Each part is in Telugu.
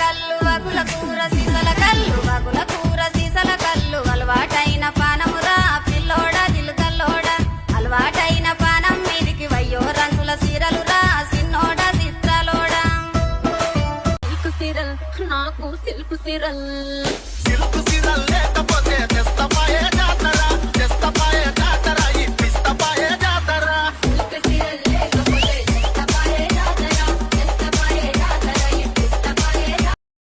కల్లు వగుల కూర సీసల కల్లు వగుల కూర సీసల కల్లు అలవాటైన పానమురా పిల్లోడా దిల్గల్లోడా అలవాటైన పానం మీదికి వయ్యో రంగుల సీరలురా సిన్నోడా చిత్రలోడా సిల్కు సీరల్ నాకు సిల్కు సీరల్ సిల్కు సీరల్ లేకపోతే తెస్తపాయే జాతర తెస్తపాయే జాతర ఈ పిస్తపాయే జాతర సిల్కు సీరల్ లేకపోతే తెస్తపాయే జాతర తెస్తపాయే జాతర ఈ పిస్తపాయే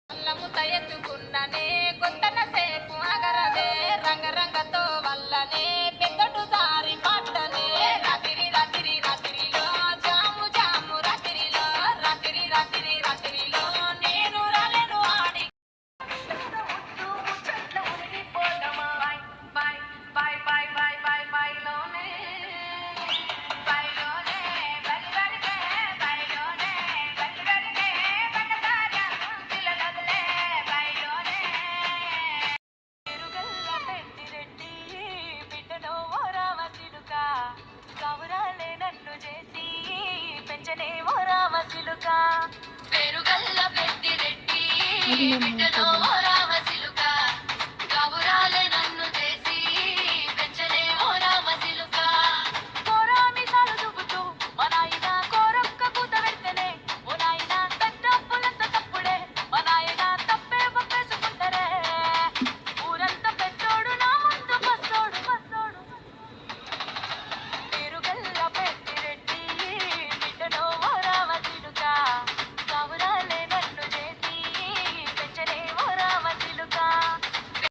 అల్లము తయెత్తుకున్ననే కొత్తన సేపు అగరదే రంగ రంగతో వల్లనే పెద్దటు దారి పట్టనే రాత్రి రాత్రి రాత్రిలో జాము జాము రాత్రిలో రాత్రి రాత్రి రాత్రిలో నేను రాలేను ఆడి నన్ను చేసి పెంచనే ఓ రామసిలుక పేరుగల్ల పెద్దిరెడ్డి బిడ్డలో